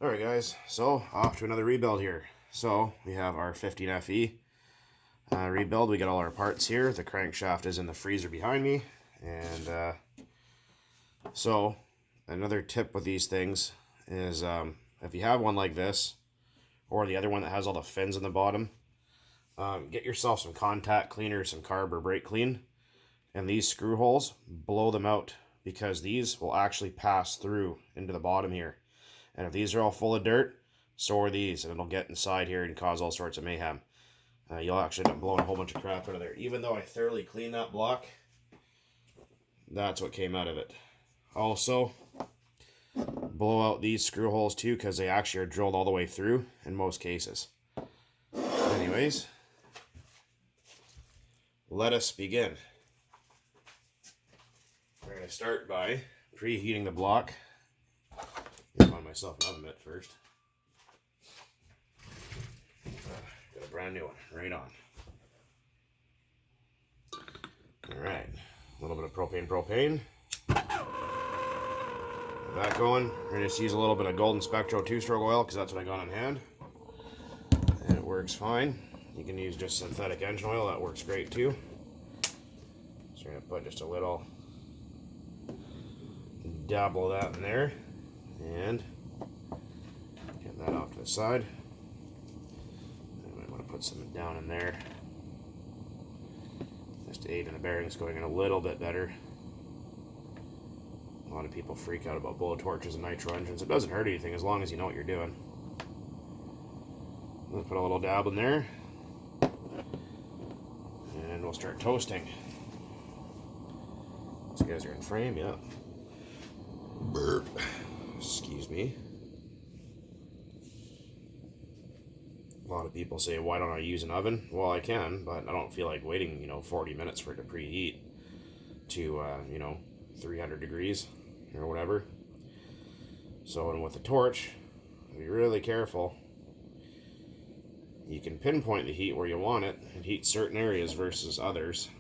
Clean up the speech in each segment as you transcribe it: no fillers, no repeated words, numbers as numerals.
Alright guys, so off to another rebuild here. So we have our 15FE rebuild. We got all our parts here. The crankshaft is in the freezer behind me. And so another tip with these things is if you have one like this, or the other one that has all the fins in the bottom, get yourself some contact cleaner, some carb or brake clean, and these screw holes, blow them out, because these will actually pass through into the bottom here. And if these are all full of dirt, so are these, and it'll get inside here and cause all sorts of mayhem. You'll actually end up blowing a whole bunch of crap out of there. Even though I thoroughly cleaned that block, that's what came out of it. Also, blow out these screw holes too, because they actually are drilled all the way through in most cases. Anyways, let us begin. We're going to start by preheating the block. Find myself an oven mitt first. Got a brand new one, right on. Alright, a little bit of propane. That going. We're going to just use a little bit of Golden Spectro 2-stroke oil, because that's what I got on hand. And it works fine. You can use just synthetic engine oil, that works great too. So we're going to put just a little dabble of that in there. And get that off to the side. I might want to put some down in there, just to aid in the bearings going in a little bit better. A lot of people freak out about blow torches and nitro engines. It doesn't hurt anything as long as you know what you're doing. Let's put a little dab in there, and we'll start toasting. So you guys are in frame, yeah. Burp. Excuse me. A lot of people say, why don't I use an oven? Well, I can, but I don't feel like waiting, 40 minutes for it to preheat to, 300 degrees or whatever. So, and with the torch, be really careful. You can pinpoint the heat where you want it and heat certain areas versus others.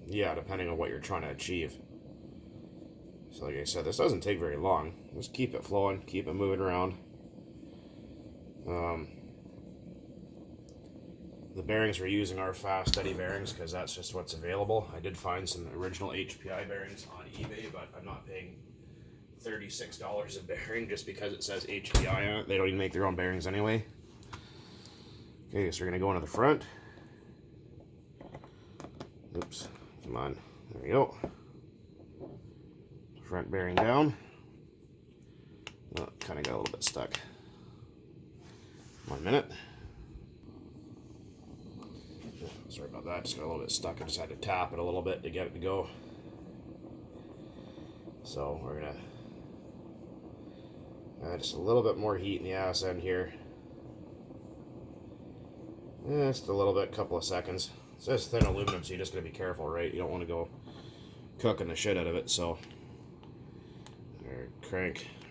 Yeah, depending on what you're trying to achieve. So like I said, this doesn't take very long. Just keep it flowing, keep it moving around. The bearings we're using are fast, steady bearings, because that's just what's available. I did find some original HPI bearings on eBay, but I'm not paying $36 a bearing just because it says HPI on it. They don't even make their own bearings anyway. Okay, so we're going to go into the front. Oops, come on. There we go. Front bearing down. Oh, kind of got a little bit stuck. 1 minute. Sorry about that, just got a little bit stuck. I just had to tap it a little bit to get it to go. So we're gonna add just a little bit more heat in the ass end here. Just a little bit, couple of seconds. It's just thin aluminum, so you're just gonna be careful, right? You don't want to go cooking the shit out of it. So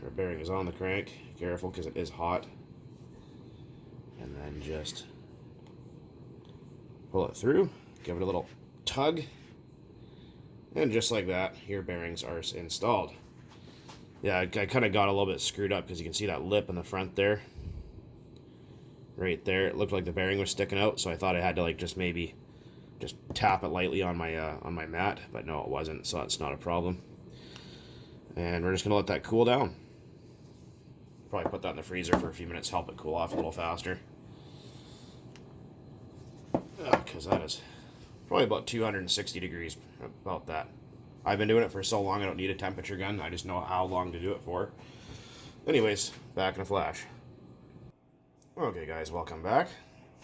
our bearing is on the crank. Careful, because it is hot. And then just pull it through, give it a little tug, and just like that, your bearings are installed. Yeah, I kind of got a little bit screwed up because you can see that lip in the front there. Right there, it looked like the bearing was sticking out, so I thought I had to just tap it lightly on my mat, but no, it wasn't, so that's not a problem. And we're just gonna let that cool down. Probably put that in the freezer for a few minutes, help it cool off a little faster. Because that is probably about 260 degrees, about that. I've been doing it for so long I don't need a temperature gun, I just know how long to do it for. Anyways, back in a flash. Okay guys, welcome back.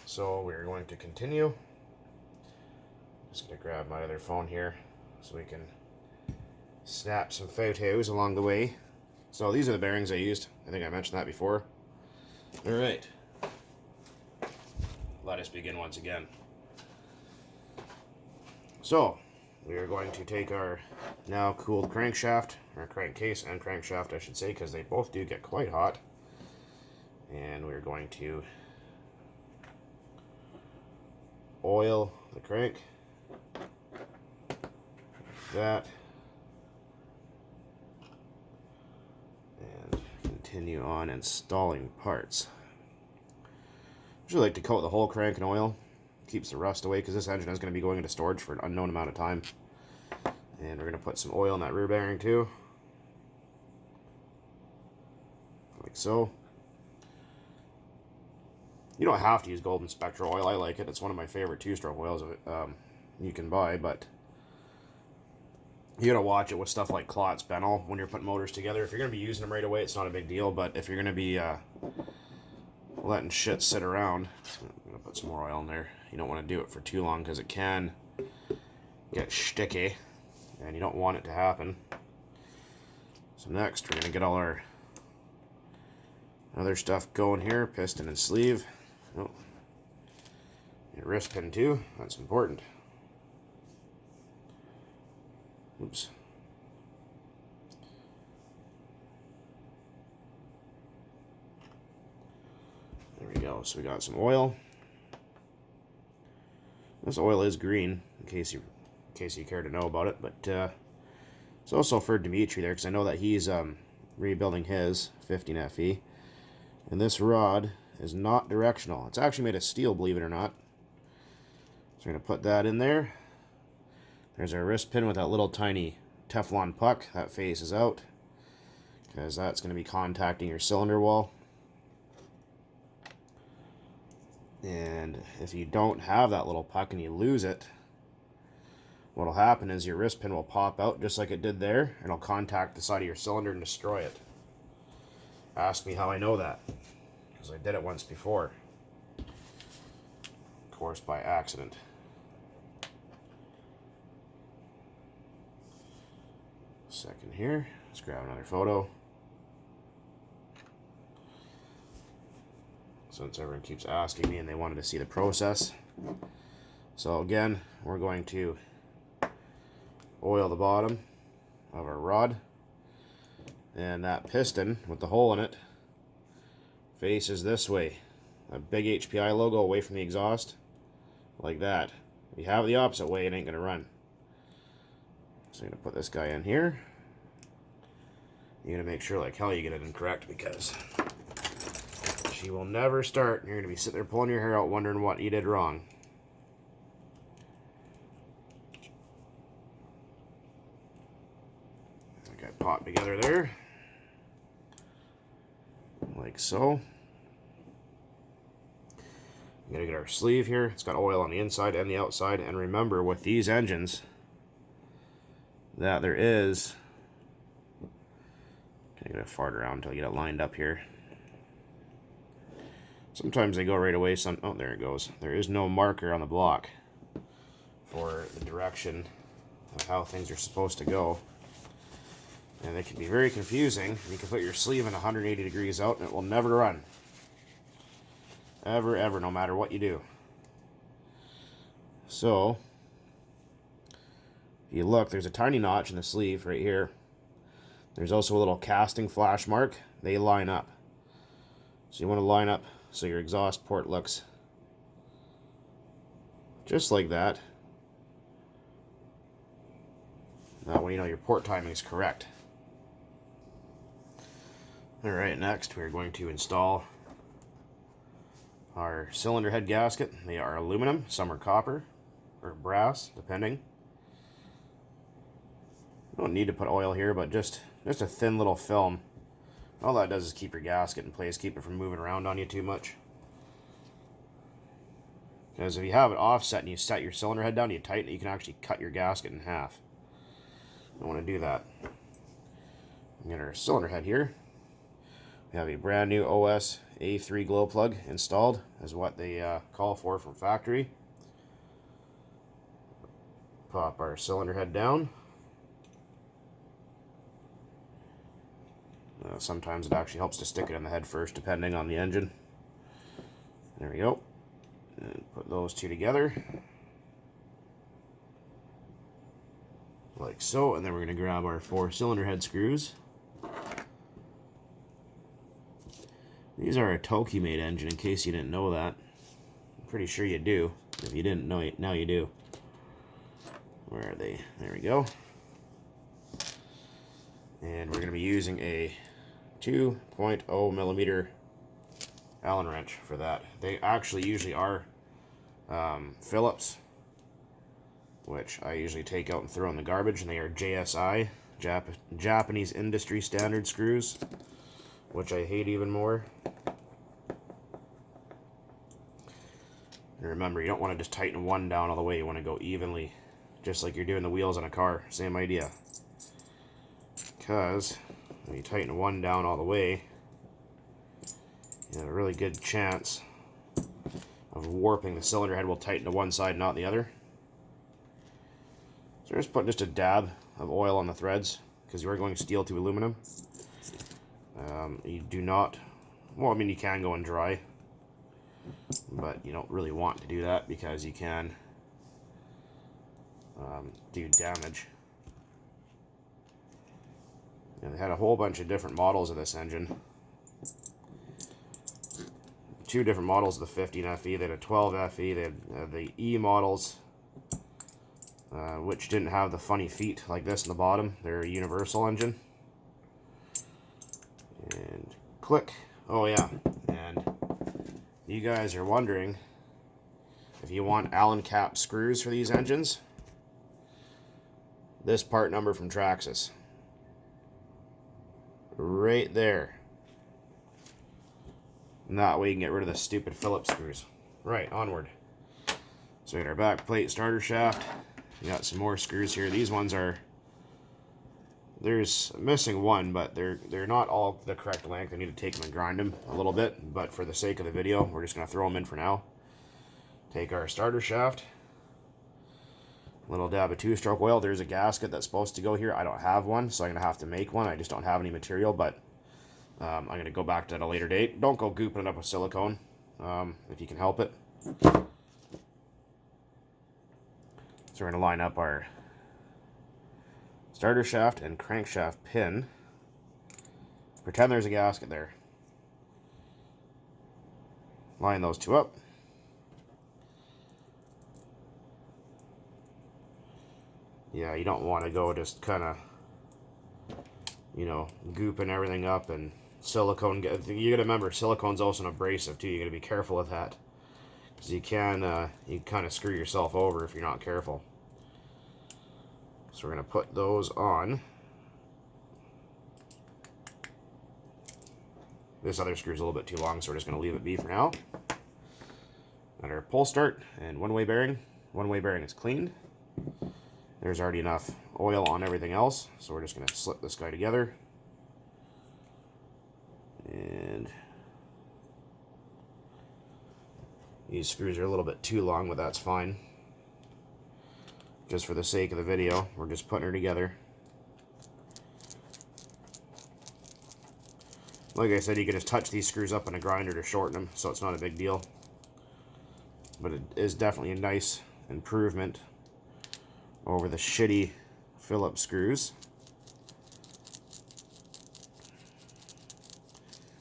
So we're going to continue. Just gonna grab my other phone here so we can snap some photos along the way. So these are the bearings I used. I think I mentioned that before. Alright. Let us begin once again. So, we are going to take our now cooled crankshaft, or crankcase and crankshaft I should say, because they both do get quite hot. And we're going to oil the crank. Like that. continue on installing parts. Usually like to coat the whole crank in oil. Keeps the rust away because this engine is going to be going into storage for an unknown amount of time. And we're going to put some oil in that rear bearing too. Like so. You don't have to use Golden Spectral oil. I like it. It's one of my favorite two-stroke oils you can buy, but you gotta watch it with stuff like Klotz Benel when you're putting motors together. If you're gonna be using them right away, it's not a big deal, but if you're gonna be letting shit sit around, I'm gonna put some more oil in there. You don't want to do it for too long because it can get sticky, and you don't want it to happen. So next, we're gonna get all our other stuff going here, piston and sleeve. Oh, your wrist pin too, that's important. Oops. There we go, so we got some oil. This oil is green, in case you care to know about it, but it's also for Dimitri there, because I know that he's rebuilding his 15FE. And this rod is not directional. It's actually made of steel, believe it or not. So we're going to put that in there. There's our wrist pin with that little tiny Teflon puck. That faces out, because that's going to be contacting your cylinder wall. And if you don't have that little puck and you lose it, what'll happen is your wrist pin will pop out just like it did there, and it'll contact the side of your cylinder and destroy it. Ask me how I know that, because I did it once before. Of course, by accident. Second here, let's grab another photo. Since everyone keeps asking me and they wanted to see the process. So again, we're going to oil the bottom of our rod. And that piston with the hole in it faces this way. A big HPI logo away from the exhaust. Like that. If you have it the opposite way, it ain't going to run. So I'm going to put this guy in here. You're going to make sure like hell you get it in correct, because she will never start and you're going to be sitting there pulling your hair out wondering what you did wrong. I got popped together there. Like so. We gotta get our sleeve here. It's got oil on the inside and the outside. And remember, with these engines, that there is. I'm gonna fart around until you get it lined up here. Sometimes they go right away. Oh, there it goes. There is no marker on the block for the direction of how things are supposed to go. And they can be very confusing. You can put your sleeve in 180 degrees out and it will never run. Ever, ever, no matter what you do. So, if you look, there's a tiny notch in the sleeve right here. There's also a little casting flash mark. They line up. So you want to line up so your exhaust port looks just like that. That way you know your port timing is correct. Alright, next we're going to install our cylinder head gasket. They are aluminum, some are copper, or brass, depending. You don't need to put oil here, but just a thin little film. All that does is keep your gasket in place, keep it from moving around on you too much. Because if you have it offset and you set your cylinder head down, you tighten it, you can actually cut your gasket in half. You don't want to do that. We got our cylinder head here. We have a brand new OS A3 glow plug installed, is what they call for from factory. Pop our cylinder head down. Sometimes it actually helps to stick it in the head first, depending on the engine. There we go. And put those two together. Like so, and then we're going to grab our 4 cylinder head screws. These are a Toki made engine, in case you didn't know that. I'm pretty sure you do. If you didn't know it, now you do. Where are they? There we go. And we're going to be using a 2.0 millimeter Allen wrench for that. They actually usually are Phillips, which I usually take out and throw in the garbage, and they are JSI, Japanese industry standard screws, which I hate even more. And remember, you don't want to just tighten one down all the way. You want to go evenly, just like you're doing the wheels on a car. Same idea. Because when you tighten one down all the way, you have a really good chance of warping. The cylinder head will tighten to one side, not the other. So just put just a dab of oil on the threads, because you are going steel to aluminum. You do not, well, I mean, you can go in dry, but you don't really want to do that because you can do damage. And they had a whole bunch of different models of this engine. 2 different models of the 15 FE. They had a 12 FE. They had the E models, which didn't have the funny feet like this in the bottom. They're a universal engine. And click. Oh yeah, and you guys are wondering if you want Allen cap screws for these engines. This part number from Traxxas. Right there. And that way you can get rid of the stupid Phillips screws. Right, onward. So we got our back plate starter shaft. We got some more screws here. These ones are, there's missing one, but they're not all the correct length. I need to take them and grind them a little bit, but for the sake of the video, we're just going to throw them in for now. Take our starter shaft. Little dab of 2-stroke oil. There's a gasket that's supposed to go here. I don't have one, so I'm going to have to make one. I just don't have any material, but I'm going to go back to that at a later date. Don't go gooping it up with silicone if you can help it. So we're going to line up our starter shaft and crankshaft pin. Pretend there's a gasket there. Line those 2 up. Yeah, you don't want to go just kind of, you know, gooping everything up and silicone. You got to remember, silicone's also an abrasive too. You got to be careful with that, because you kind of screw yourself over if you're not careful. So we're going to put those on. This other screw's a little bit too long, so we're just going to leave it be for now. And our pull start and one-way bearing. One-way bearing is cleaned. There's already enough oil on everything else, so we're just going to slip this guy together. And these screws are a little bit too long, but that's fine. Just for the sake of the video, we're just putting her together. Like I said, you can just touch these screws up in a grinder to shorten them, so it's not a big deal. But it is definitely a nice improvement over the shitty Phillips screws.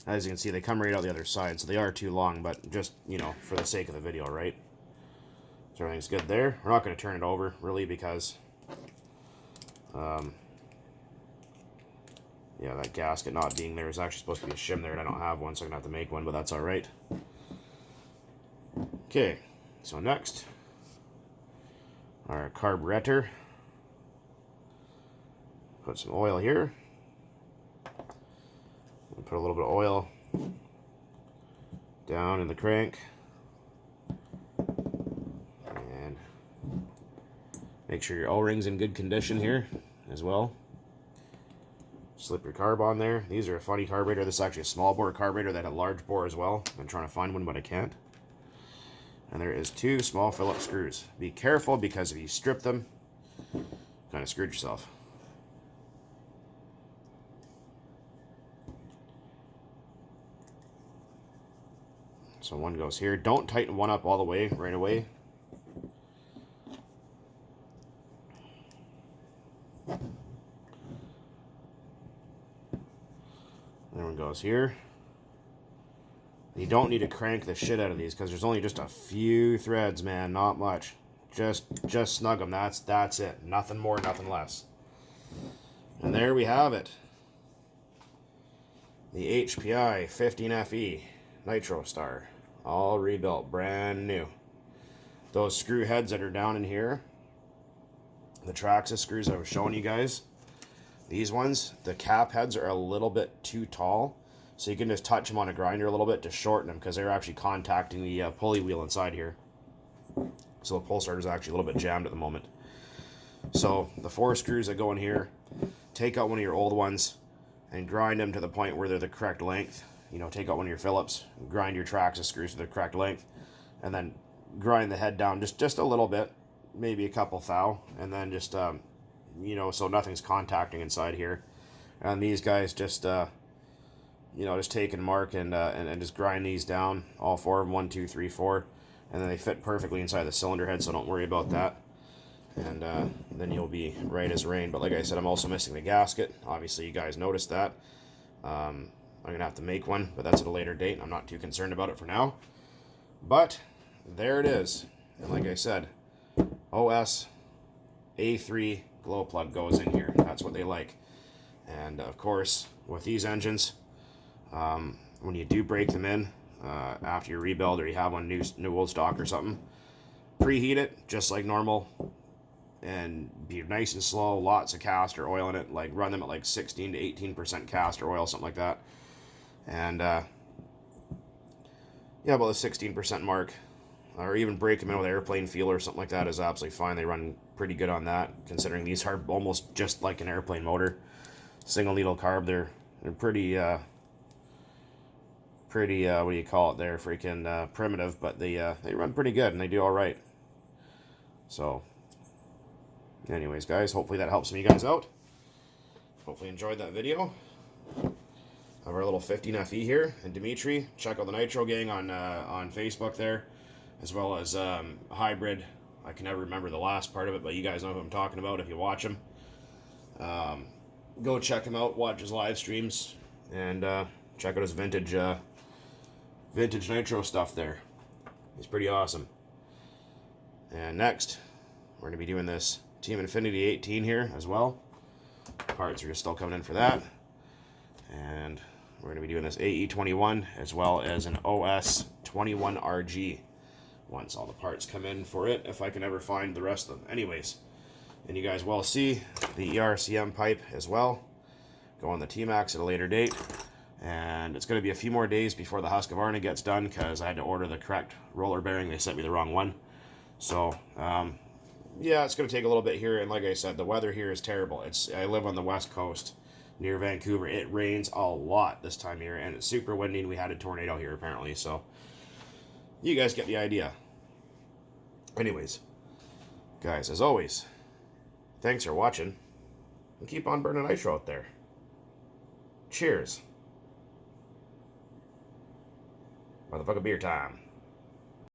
As you can see, they come right out the other side, so they are too long, but just, you know, for the sake of the video, right? So everything's good there. We're not going to turn it over, really, because yeah, that gasket not being there is actually supposed to be a shim there, and I don't have one, so I'm going to have to make one, but that's alright. Okay, so next, our carburetor. Put some oil here. Put a little bit of oil down in the crank. And make sure your O-ring's in good condition here as well. Slip your carb on there. These are a funny carburetor. This is actually a small bore carburetor that had a large bore as well. I'm trying to find one, but I can't. And there is 2 small Phillips screws. Be careful, because if you strip them, you kind of screwed yourself. So one goes here. Don't tighten one up all the way right away. That one goes here. You don't need to crank the shit out of these, because there's only just a few threads, man, not much. Just snug them. That's it. Nothing more, nothing less. And there we have it. the HPI 15FE Nitro Star, all rebuilt, brand new. Those screw heads that are down in here, the Traxxas screws I was showing you guys, these ones, the cap heads are a little bit too tall, so you can just touch them on a grinder a little bit to shorten them, because they're actually contacting the pulley wheel inside here. So the pull starter is actually a little bit jammed at the moment. So the 4 screws that go in here, take out one of your old ones and grind them to the point where they're the correct length. You know, take out one of your Phillips, grind your Traxxas screws to the correct length, and then grind the head down just a little bit, maybe a couple thou, and then just you know, so nothing's contacting inside here. And these guys just you know, just take and mark and just grind these down, all 4 of them, 1, 2, 3, 4, and then they fit perfectly inside the cylinder head, so don't worry about that. And then you'll be right as rain. But like I said, I'm also missing the gasket. Obviously, you guys noticed that. I'm going to have to make one, but that's at a later date. I'm not too concerned about it for now. But there it is. And like I said, OS A3 glow plug goes in here. That's what they like. And of course, with these engines, when you do break them in after you rebuild or you have one new old stock or something, preheat it just like normal and be nice and slow. Lots of castor oil in it. Like run them at like 16 to 18% castor oil, something like that. And yeah, about the 16% mark, or even break them in with airplane fuel or something like that is absolutely fine. They run pretty good on that, considering these are almost just like an airplane motor. Single needle carb. They're pretty what do you call it? They're freaking primitive, but they run pretty good and they do all right. So, anyways, guys, hopefully that helps some of you guys out. Hopefully you enjoyed that video of our little 15FE here. And Dimitri, check out the Nitro Gang on Facebook there, as well as Hybrid. I can never remember the last part of it, but you guys know who I'm talking about if you watch him. Go check him out, watch his live streams, and check out his vintage nitro stuff there. He's pretty awesome. And next, we're going to be doing this Team Infinity 18 here as well. Parts are just still coming in for that. And we're going to be doing this AE21 as well as an OS21RG once all the parts come in for it, if I can ever find the rest of them. Anyways, and you guys will see the ERCM pipe as well go on the T-Max at a later date. And it's going to be a few more days before the Husqvarna gets done, because I had to order the correct roller bearing. They sent me the wrong one. So, yeah, it's going to take a little bit here. And like I said, the weather here is terrible. I live on the west coast near Vancouver. It rains a lot this time of year, and it's super windy, and we had a tornado here apparently. So, you guys get the idea. Anyways, guys, as always, thanks for watching, and keep on burning nitro out there. Cheers. Motherfucker beer time.